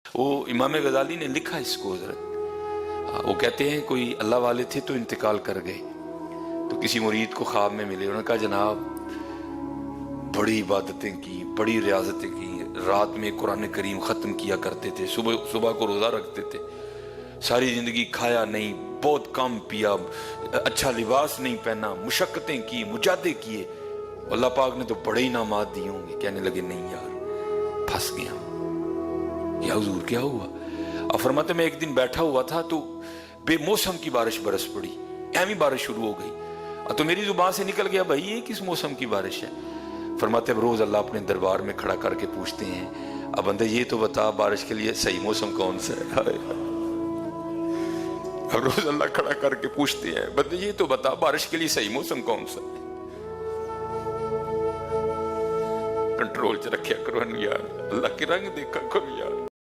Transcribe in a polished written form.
वो इमाम गजाली ने लिखा इसको हजरत, वो कहते हैं कोई अल्लाह वाले थे तो इंतकाल कर गए, तो किसी मुरीद को ख्वाब में मिले, उन्होंने कहा जनाब बड़ी इबादतें की, बड़ी रियाजतें की, रात में कुरान करीम ख़त्म किया करते थे, सुबह सुबह को रोज़ा रखते थे, सारी ज़िंदगी खाया नहीं, बहुत कम पिया, अच्छा लिबास नहीं पहना, मुशक्क़तें की, मुजादे किए, अल्लाह पाक ने तो बड़े ही इनामात दिए होंगे। कहने लगे नहीं यार फंस गया। या हुजूर क्या हुआ? अब फरमाते मैं एक दिन बैठा हुआ था तो बेमौसम की बारिश बरस पड़ी, ऐमी बारिश शुरू हो गई, तो मेरी जुबान से निकल गया भाई ये किस मौसम की बारिश है? फरमाते अब रोज अल्लाह अपने दरबार में खड़ा करके पूछते हैं, अब बंदे ये तो बता बारिश के लिए सही मौसम कौन सा है? अब रोज अल्लाह खड़ा करके पूछते हैं, बंदे ये तो बता बारिश के लिए सही मौसम कौन सा है? कंट्रोल च रखा करो यार, अल्लाह के रंग देखा करो यार।